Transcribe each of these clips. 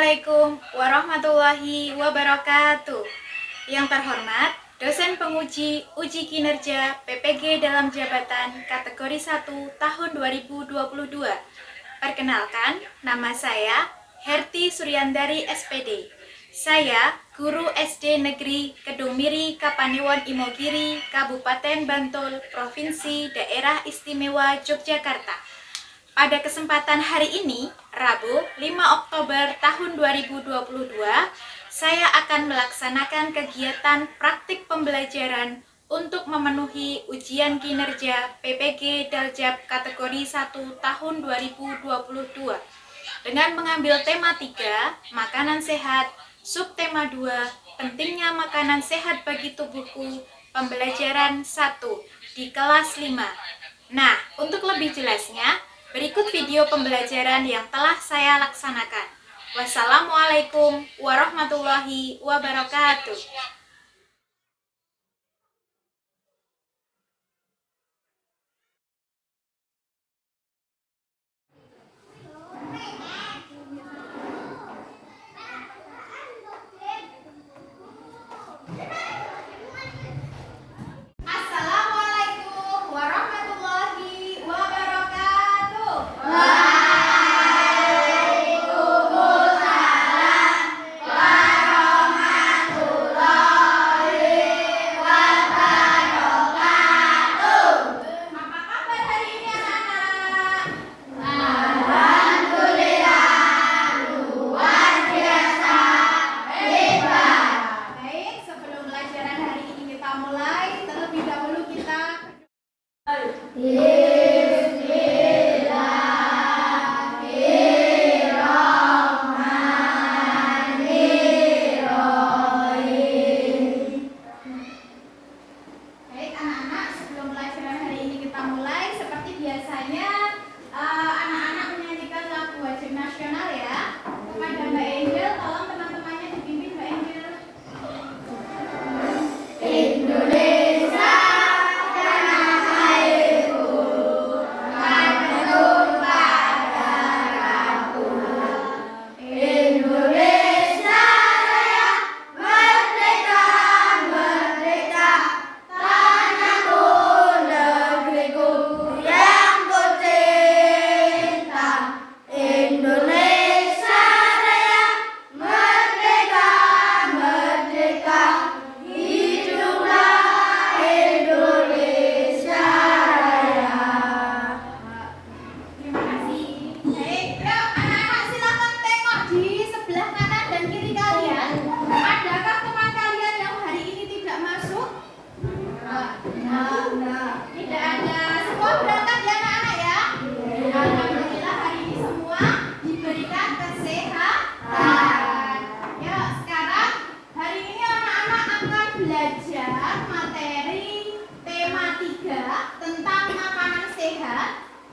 Assalamualaikum warahmatullahi wabarakatuh. Yang terhormat, dosen penguji uji kinerja PPG dalam jabatan kategori 1 tahun 2022. Perkenalkan, nama saya Herti Suryandari SPD. Saya guru SD Negeri Kedung-Miri Kapanewon Imogiri, Kabupaten Bantul, Provinsi Daerah Istimewa Yogyakarta. Pada kesempatan hari ini, Rabu 5 Oktober tahun 2022, saya akan melaksanakan kegiatan praktik pembelajaran untuk memenuhi ujian kinerja PPG Daljab kategori 1 tahun 2022 dengan mengambil tema 3, makanan sehat, subtema 2, pentingnya makanan sehat bagi tubuhku, pembelajaran 1 di kelas 5. Nah, untuk lebih jelasnya, berikut video pembelajaran yang telah saya laksanakan. Wassalamualaikum warahmatullahi wabarakatuh.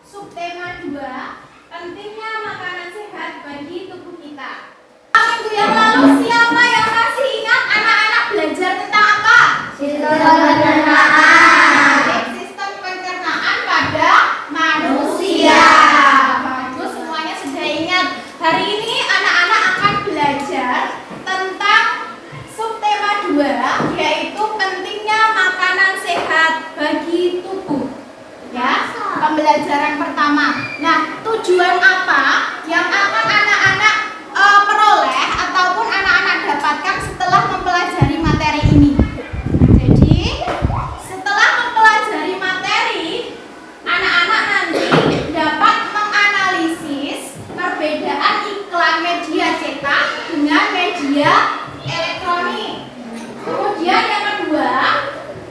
Subtema 2, pentingnya makanan sehat bagi tubuh kita. Minggu yang lalu siapa yang masih ingat anak-anak belajar tentang apa? Sistem pencernaan pada manusia. Bagus, semuanya sudah ingat. Hari ini anak-anak akan belajar tentang subtema 2, yaitu pentingnya makanan sehat bagi tubuh. Ya, pembelajaran pertama. Nah, tujuan apa yang akan anak-anak peroleh ataupun anak-anak dapatkan setelah mempelajari materi ini? Jadi, setelah mempelajari materi, anak-anak nanti dapat menganalisis perbedaan iklan media cetak dengan media elektronik. Kemudian yang kedua,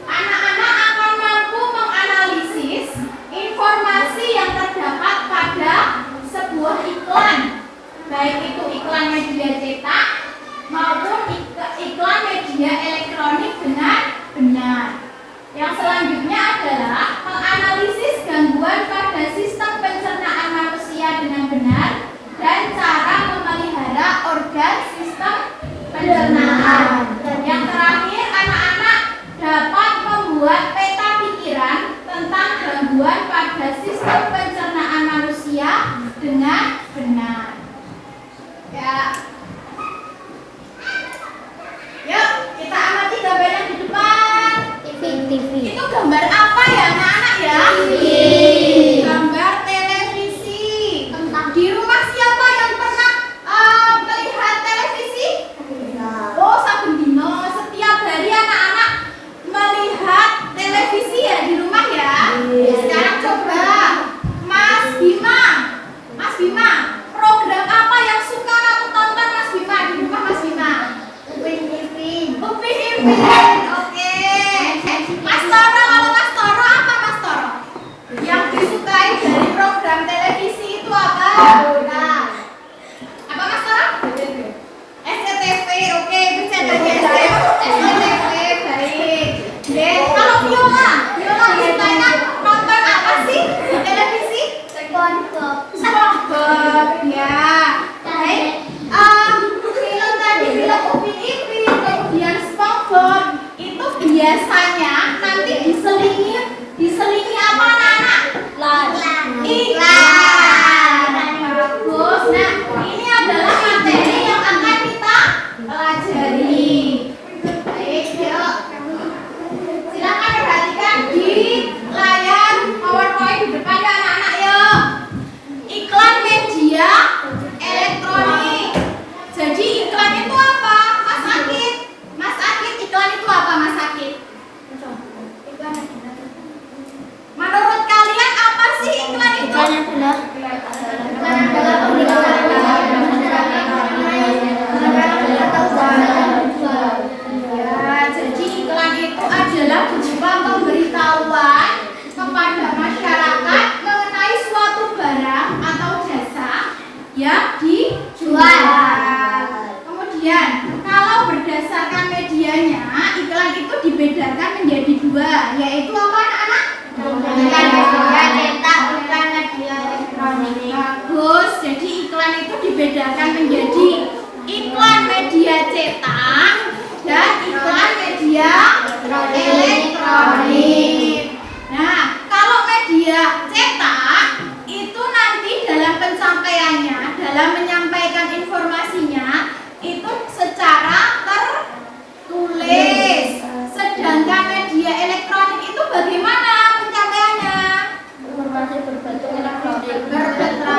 anak-anak akan mampu menganalisis informasi yang terdapat pada sebuah iklan, baik itu iklan media cetak maupun iklan media elektronik dengan benar. Yang selanjutnya adalah menganalisis gangguan pada sistem pencernaan manusia dengan benar dan cara memelihara organ sistem pencernaan. Yang terakhir, anak-anak dapat membuat peta pikiran tentang gangguan pada sistem pencernaan manusia dengan benar. Ya, gambar apa ya anak-anak ya? TV. Gambar televisi. Di rumah siapa yang pernah melihat televisi? Oh, saben dino setiap hari anak-anak melihat televisi ya di rumah ya. Sekarang coba Mas Bima. Mas Bima, program apa yang suka kamu tonton Mas Bima di rumah Mas Bima? Upin Ipin. Upin Ipin. Oke. Mas Toro, kalau Mas Toro apa Mas Toro? Yang disukai dari program televisi itu apa? Apa Mas Toro? SCTV. Oke, bisa dari SCTV. Baik. Dan kalau Viola biasanya nonton apa sih di televisi? SpongeBob. SpongeBob ya. Baik. Film tadi film Upin Ipin, kemudian SpongeBob itu biasanya nanti diselingi apa anak-anak? Iklan. Bagus. Nah, ini adalah materi yang akan kita pelajari. Baik, yuk. Silakan perhatikan di layar PowerPoint di depan ya anak-anak yuk. Iklan media elektronik. Jadi iklan itu apa? Mas Akid. Mas Akid, iklan itu apa Mas Akid? Menurut kalian apa sih iklan itu? Ya, jadi iklan itu adalah berupa pemberitahuan kepada masyarakat mengenai suatu barang atau jasa yang dijual. Kemudian, kalau berdasarkan medianya, iklan itu dibedakan menjadi dua, yaitu apa anak-anak? Bagus, jadi iklan itu dibedakan menjadi iklan media cetak dan iklan media elektronik. Nah, kalau media cetak itu nanti dalam pencapaiannya, dalam menyampaikan informasinya itu secara tertulis. Sedangkan media elektronik itu bagaimana pencapaiannya? Berbentuk elektronik.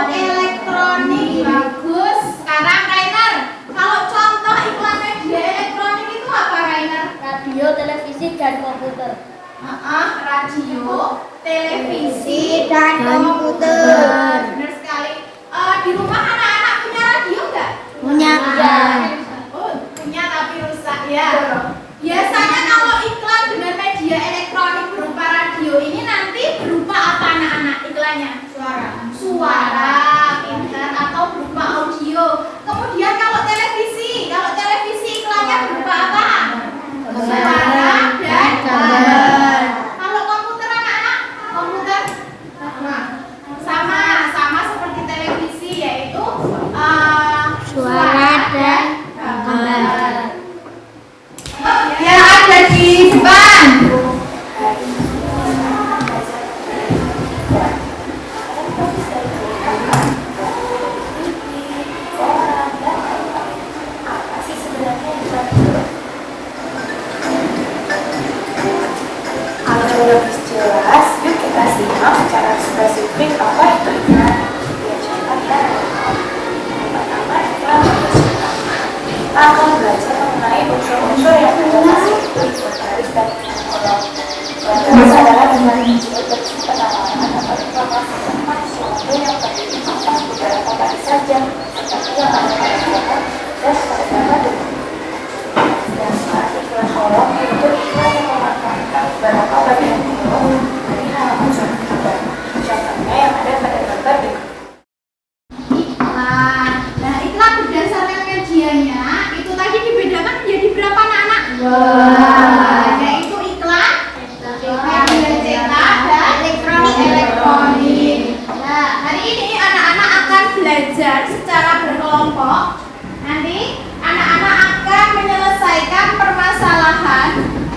Elektronik. Bagus. Sekarang Rainer, kalau contoh iklan media elektronik itu apa Rainer? Radio, televisi, dan komputer. Radio, televisi, dan komputer. Benar sekali. Di rumah anak-anak punya radio nggak? Punya. Oh, punya tapi rusak ya. Biasanya kalau iklan dengan media elektronik berupa radio ini nanti berupa apa anak-anak iklannya? Suara, pintar atau berupa audio. Kemudian kalau televisi iklannya berupa apa? Suara dan gambar. Kalau komputer anak-anak, komputer sama seperti televisi yaitu Suara dan gambar. Yang ada di depan. Agar lebih jelas, yuk kita simak secara spesifik apa itu iklan media cetak dan elektronik. Yang pertama, iklan media cetak. Kita akan belajar mengenai unsur-unsur yang berbasis itu iklan garis dan iklan kolom. Iklan garis adalah iklan kecil berisi penawaran atau informasi tentang sesuatu yang terdiri atas beberapa baris saja, seperti yang ada pada koran dan pada dokumen. Sedangkan iklan kolom itu iklan yang memanfaatkan beberapa bagian kolom dari halaman surat kabar. Contohnya yang ada pada gambar berikut. Iklan. Nah, iklan berdasarkan medianya itu tadi dibedakan menjadi berapa anak-anak? Yaitu iklan media cetak dan elektronik. Nah, hari ini anak-anak akan belajar secara berkelompok. Nanti anak-anak akan menyelesaikan permasalahan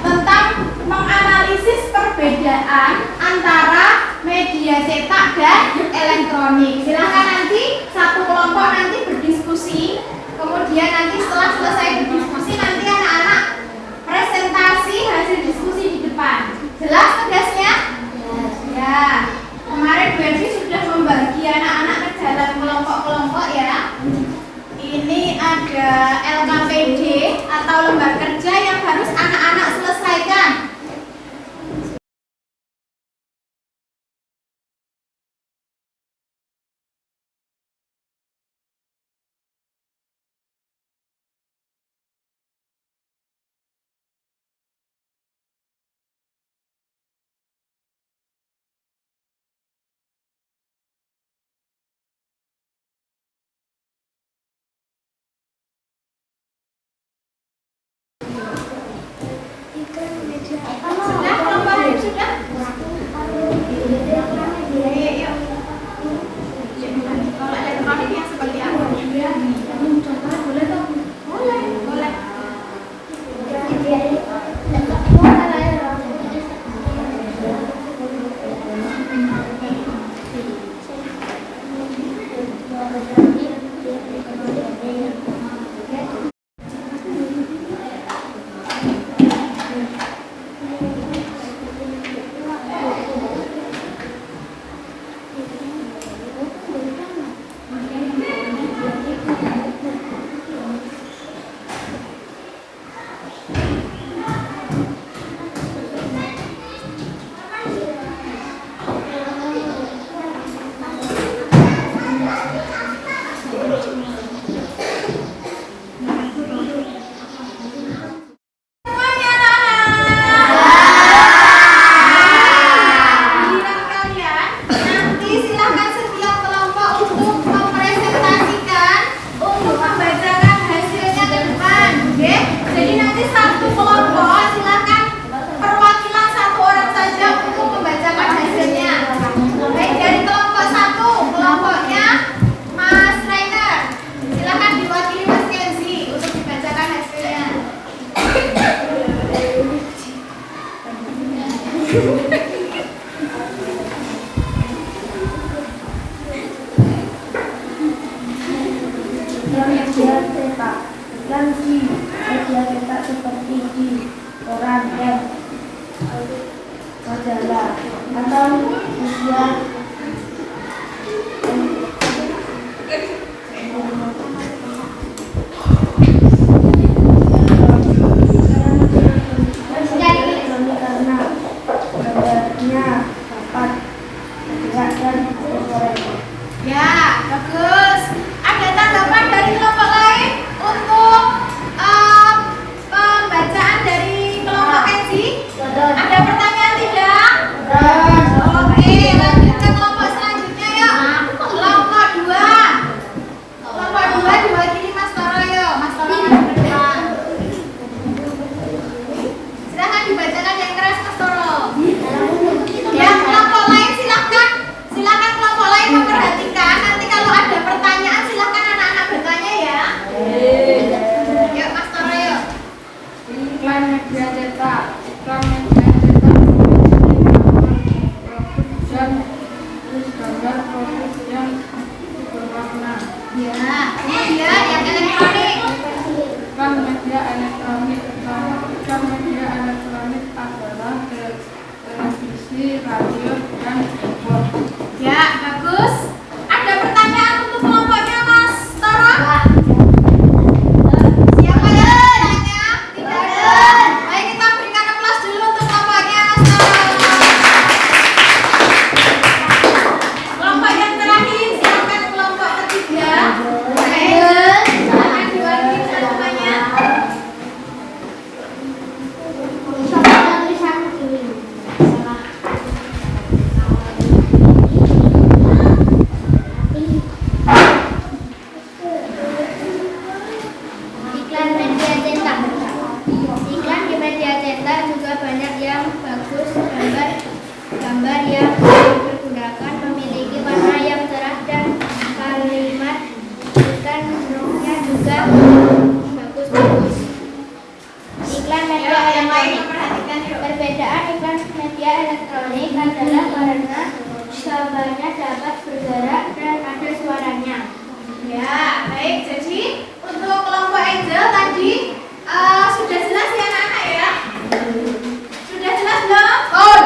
tentang menganalisis perbedaan antara media cetak dan elektronik. Silakan nanti satu kelompok nanti berdiskusi. Kemudian nanti setelah selesai berdiskusi nanti anak-anak presentasi hasil diskusi di depan. Jelas tugasnya? Ya. Kemarin Bu Ensi sudah membagi anak-anak ke dalam kelompok-kelompok ya. Ini ada LKPD atau lembar kerja yang harus anak-anak selesaikan. Sudah kelompok sudah? Yuk. Kalau elektronik yang seperti apa? Boleh dong. Boleh. Media cetak dan di media cetak seperti di koran dan majalah atau media karena gambarnya dapat bergerak dan bersuara. Ya, bagus. Ada tanggapan dari kelompok lain untuk pembacaan dari kelompok Ensi? Ada pertanyaan tidak? Oke, lanjut ke kelompok selanjutnya yuk. Kelompok 2. Kelompok 2 diwakili Mas Toro yuk. Mas Toro maju ke depan. Silakan dibacakan yang keras Mas Toro. Yang kelompok lain silakan kelompok lain memperhatikan. Nanti kalau ada pertanyaan silakan anak-anak bertanya ya. Yuk Mas Toro yuk. Iklan media cetak, dan terus gambar produk yang berwarna. Ya, media yang elektronik. Iklan media elektronik adalah televisi, radio, dan web. Ya, bagus. Ada pertanyaan untuk kelompoknya Mas Toro? Siapa yang bertanya? Tidak ada. Baik, kita berikan aplaus dulu untuk kelompoknya Mas Toro. Kelompok yang terakhir, silakan kelompok ketiga. Baik, silakan diwakili semuanya. Iklan media cetak. Iklan di media cetak juga banyak yang bagus. Gambar yang dipergunakan memiliki warna yang cerah dan kalimat iklannya juga bagus-bagus. Iklan media Yang lain elektronik. memperhatikan yuk. Perbedaan iklan media elektronik adalah karena gambarnya dapat bergerak dan ada suaranya. Ya, baik. Jadi untuk kelompok Angel tadi sudah jelas ya anak-anak ya? Sudah jelas belum? Oh,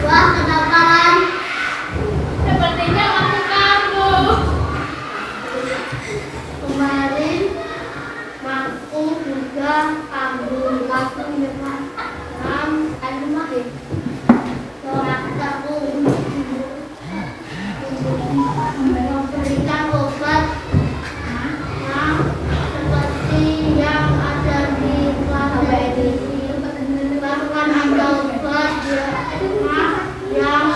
Wah, kenapa Lan? Sepertinya waktu kamu. Kemarin aku juga ambil waktu dengan anu mahir. Aku memberikan obat seperti yang ada di kelas ini. Bahkan ada obat yang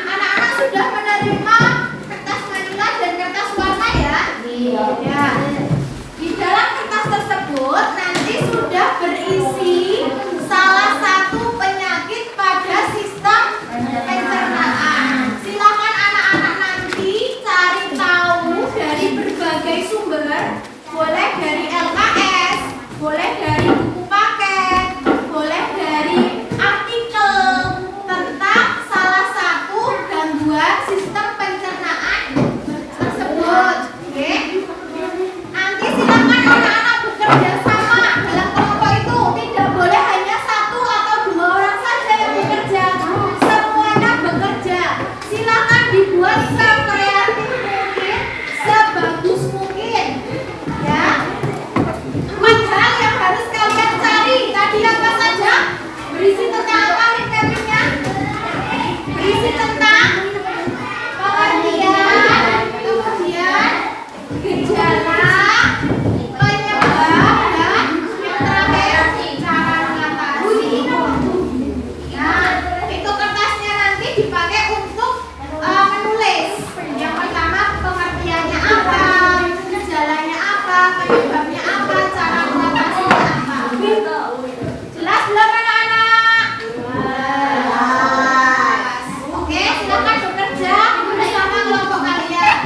Anak-anak sudah menerima kertas manila dan kertas warna ya? Ya. Di dalam kertas tersebut nanti sudah berisi salah satu penyakit pada sistem pencernaan. Silakan anak-anak nanti cari tahu dari berbagai sumber, boleh dari LKS, boleh dari buku paket, boleh dari artikel tentang salah satu gangguan sistem pencernaan tersebut. Oke? Nanti silakan anak-anak bekerja sama dalam kelompok itu. Tidak boleh hanya satu atau dua orang saja yang bekerja. Semuanya bekerja. Silakan dibuat sekreatif mungkin, sebagus mungkin. Ya. 4 hal yang harus kalian cari. Tadi apa saja? Berisi tentang apa link-linknya? Berisi tentang pengertian, kemudian gejala, penyebab, dan yang terakhir cara mengatasi. Nah, itu kertasnya nanti dipakai untuk menulis. Yang pertama pengertiannya apa, gejalanya apa, penyebabnya apa, cara mengatasinya apa. Jelas belum anak-anak? Jelas. Oke, silakan bekerja bersama kelompok kalian.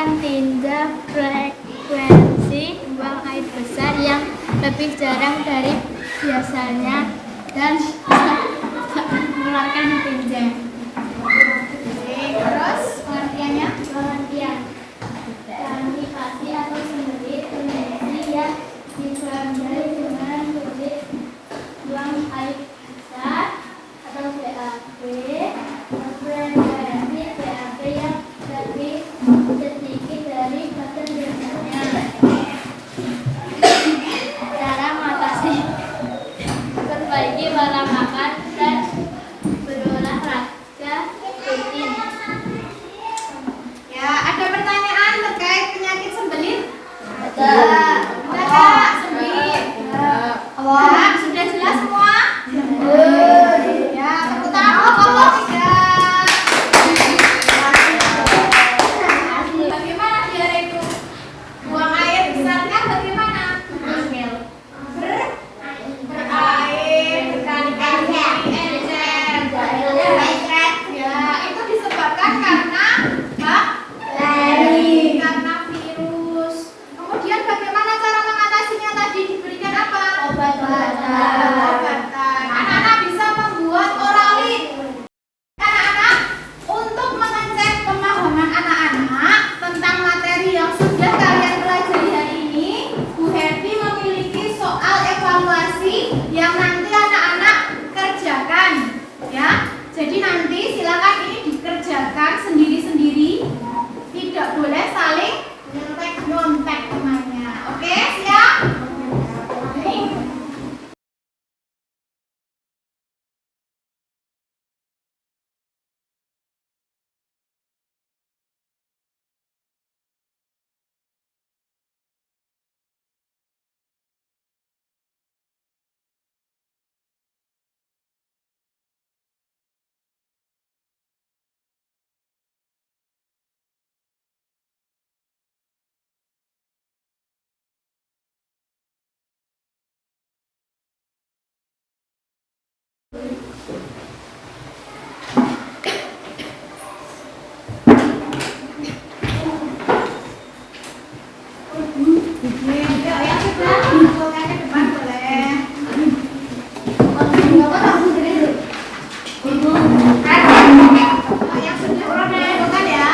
merupakan tinja frekuensi buang air besar yang lebih jarang dari biasanya dan mengeluarkan tinja. Oke, terus pengertiannya? Pengertian komunikasi atau sembelit kondisi yang ditandai dengan kulit buang air besar atau BAB, frekuensi BAB yang lebih sedikit dari batas biasanya. Cara mengatasi: perbaiki pola makan dan berolahraga rutin. Ya, ada pertanyaan terkait penyakit sembelit? Ada. Ada Kak, sembelit? Ya, sudah jelas semua? Ya, tepuk tangan kelompok 3. Bagaimana diare itu? Buang air besarnya bagaimana? Berair, berkali-kali, encer. Ya, itu disebabkan karena bakteri, karena virus. Kemudian bagaimana cara mengatasinya tadi? Diberikan apa? Obatan. Anak-anak bisa membuat oralin. Anak-anak, untuk mengecek pemahaman anak-anak tentang materi yang sudah kalian pelajari hari ini, Bu Herdi memiliki soal evaluasi yang nanti anak-anak kerjakan, ya. Jadi nanti silakan ini dikerjakan sendiri-sendiri, tidak boleh saling nyontek temannya. Oke, siap? Baik. Yang sudah dikumpulkan ke depan boleh. Yang sudah dikumpulkan ya.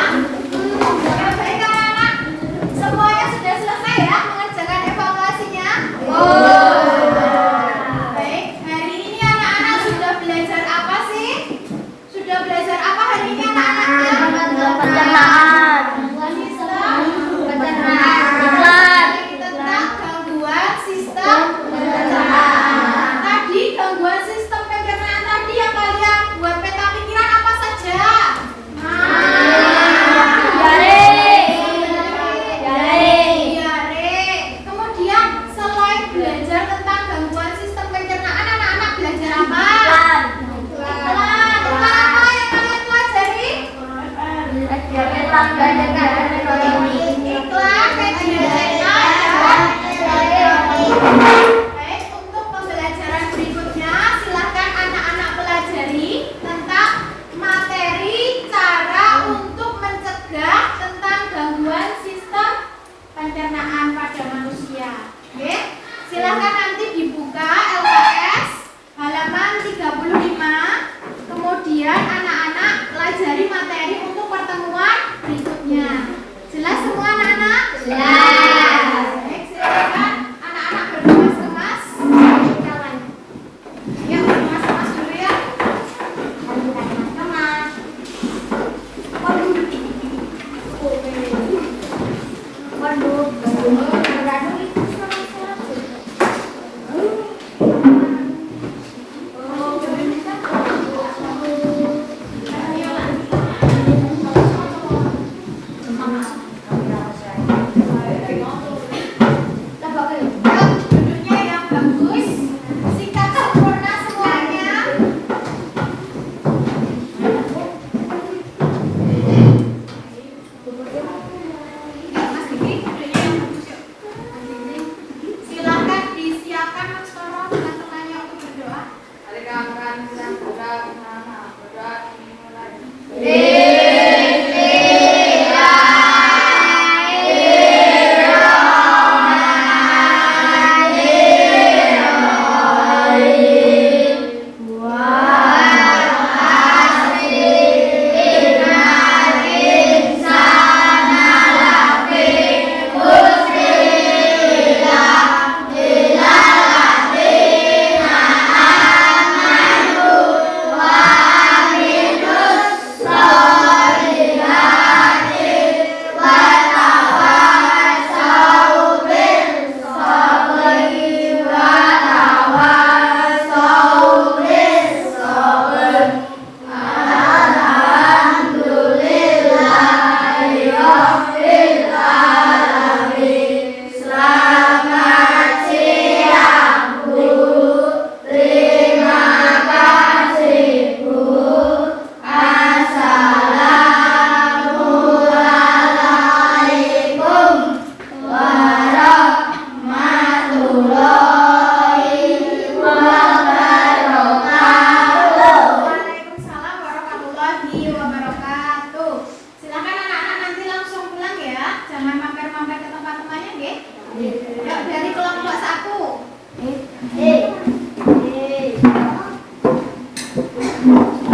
Ya, baik anak-anak. Semuanya sudah selesai ya mengerjakan evaluasinya? Baik, hari ini anak-anak sudah belajar apa sih? Sudah belajar apa hari ini anak-anaknya? Pencernaan. Tentang gangguan sistem pencernaan. Tadi gangguan sistem pencernaan tadi yang kalian buat peta pikiran apa saja? Diare. Kemudian selain belajar tentang gangguan sistem pencernaan, anak-anak belajar apa? Iklan. Iklan apa yang kalian pelajari? Iklan media cetak. Baik, untuk pembelajaran berikutnya silahkan anak-anak pelajari tentang materi cara untuk mencegah tentang gangguan sistem pencernaan pada manusia. Oke, silahkan nanti dibuka LKS halaman 35. Kemudian anak-anak pelajari materi untuk pertemuan berikutnya. Jelas semua anak-anak? Jelas. Baik, silakan anak-anak berkemas-kemas. Ya, berkemas-kemas dulu ya. Kemas. Duduknya yang bagus, sikap sempurna semuanya. Mas Diki, duduknya yang bagus yuk. Silahkan disiapkan Mas Toro teman-temannya untuk berdoa. Rekan-rekan sedang berdoa dimulai. Nah,